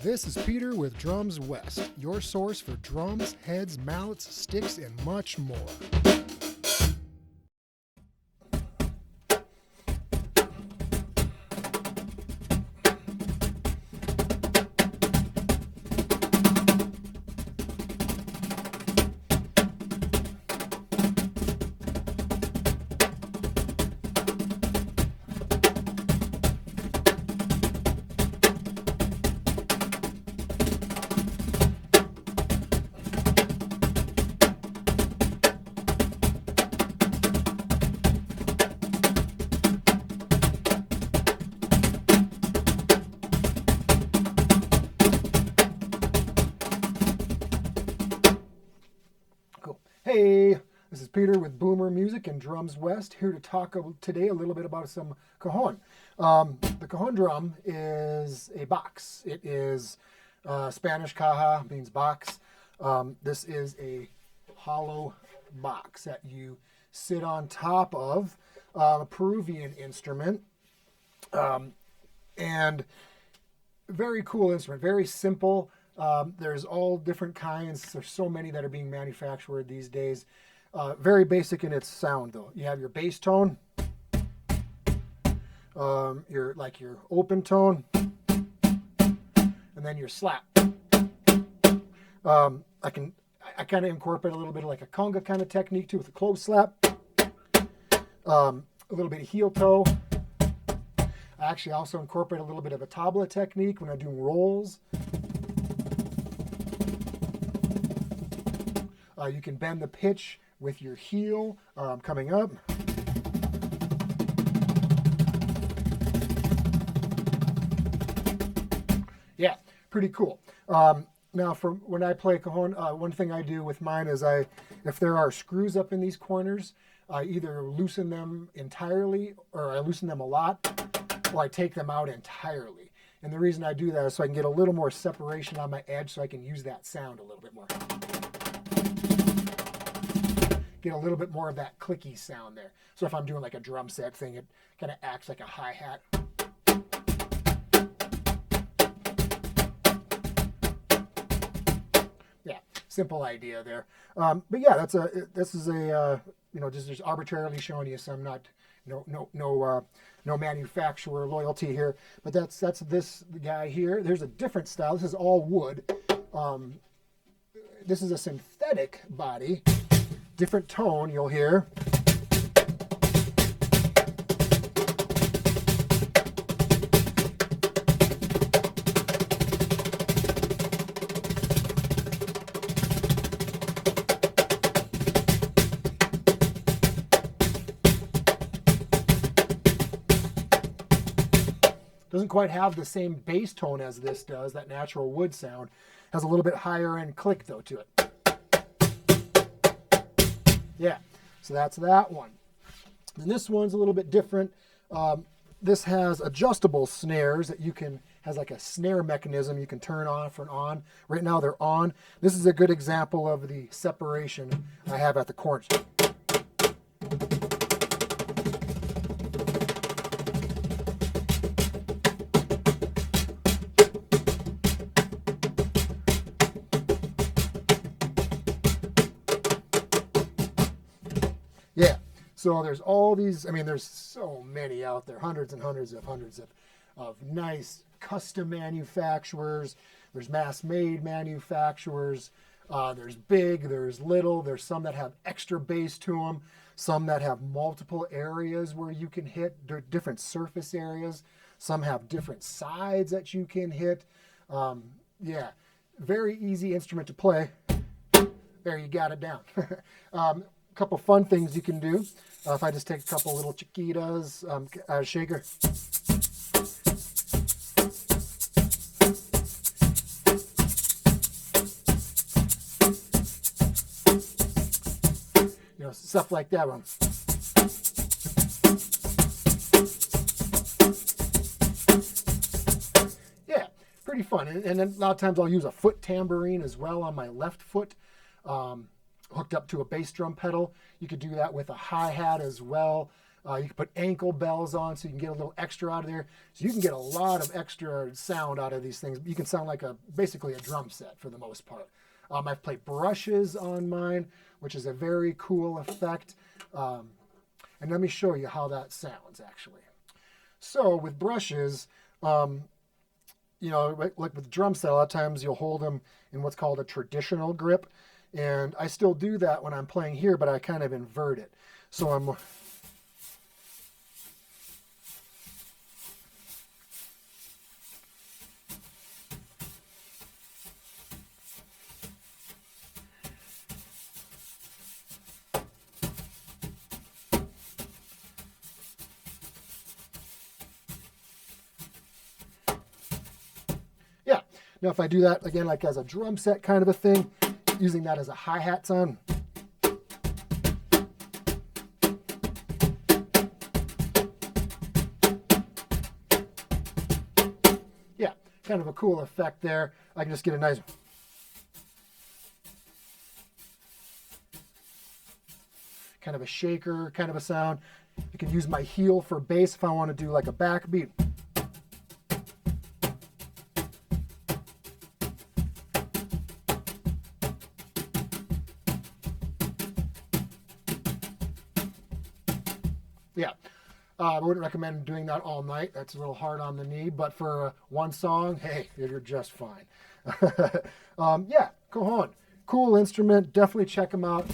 This is Peter with Drums West, your source for drums, heads, mallets, sticks, and much more. Hey, this is Peter with Boomer Music and Drums West, here to talk today a little bit about some Cajon. The Cajon drum is a box. It is Spanish caja, means box. This is a hollow box that you sit on top of a Peruvian instrument. And very cool instrument, very simple. There's all different kinds. There's so many that are being manufactured these days. Very basic in its sound, though. You have your bass tone, your open tone, and then your slap. I kind of incorporate a little bit of like a conga kind of technique too, with a close slap. A little bit of heel toe. I actually also incorporate a little bit of a tabla technique when I'm doing rolls. You can bend the pitch with your heel coming up. Yeah, pretty cool. Now, from when I play Cajon, one thing I do with mine is if there are screws up in these corners, I either loosen them entirely or I loosen them a lot, or I take them out entirely. And the reason I do that is so I can get a little more separation on my edge so I can use that sound a little bit more. Get a little bit more of that clicky sound there. So if I'm doing like a drum set thing, it kind of acts like a hi-hat. Yeah, simple idea there. But yeah, this is just arbitrarily showing you some no manufacturer loyalty here. But that's this guy here. There's a different style. This is all wood. This is a synthetic body. Different tone you'll hear. Doesn't quite have the same bass tone as this does, that natural wood sound. Has a little bit higher end click though to it. Yeah, so that's that one. And this one's a little bit different. This has adjustable snares that has like a snare mechanism you can turn off and on. Right now they're on. This is a good example of the separation I have at the corners. Yeah, so there's all these, there's so many out there, hundreds and hundreds of nice custom manufacturers. There's mass-made manufacturers. There's big, there's little. There's some that have extra bass to them. Some that have multiple areas where you can hit, different surface areas. Some have different sides that you can hit. Yeah, very easy instrument to play. There, you got it down. Couple fun things you can do. If I just take a couple little chick-itas out of shaker. Stuff like that one. Yeah, pretty fun. And then a lot of times I'll use a foot tambourine as well on my left foot. Hooked up to a bass drum pedal. You could do that with a hi-hat as well. You can put ankle bells on so you can get a little extra out of there. So you can get a lot of extra sound out of these things. You can sound like basically a drum set for the most part. I've played brushes on mine, which is a very cool effect. And let me show you how that sounds actually. So with brushes, like with drum set, a lot of times you'll hold them in what's called a traditional grip. And I still do that when I'm playing here, but I kind of invert it. So I'm... Yeah. Now if I do that again, like as a drum set kind of a thing, using that as a hi-hat sound. Yeah, kind of a cool effect there. I can just get a nice... kind of a shaker kind of a sound. I can use my heel for bass if I want to do like a backbeat. Yeah, I wouldn't recommend doing that all night. That's a little hard on the knee, but for one song, hey, you're just fine. Yeah, Cajon, cool instrument. Definitely check them out.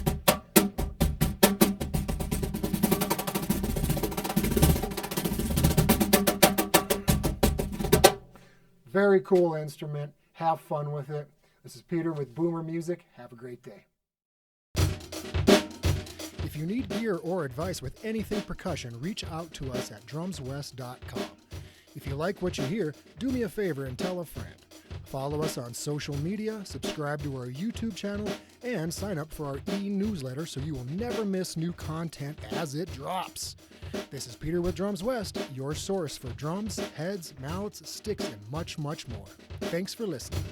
Very cool instrument. Have fun with it. This is Peter with Boomer Music. Have a great day. If you need gear or advice with anything percussion, reach out to us at drumswest.com. If you like what you hear, do me a favor and tell a friend. Follow us on social media, subscribe to our YouTube channel, and sign up for our e-newsletter so you will never miss new content as it drops. This is Peter with Drums West, your source for drums, heads, mallets, sticks, and much, much more. Thanks for listening.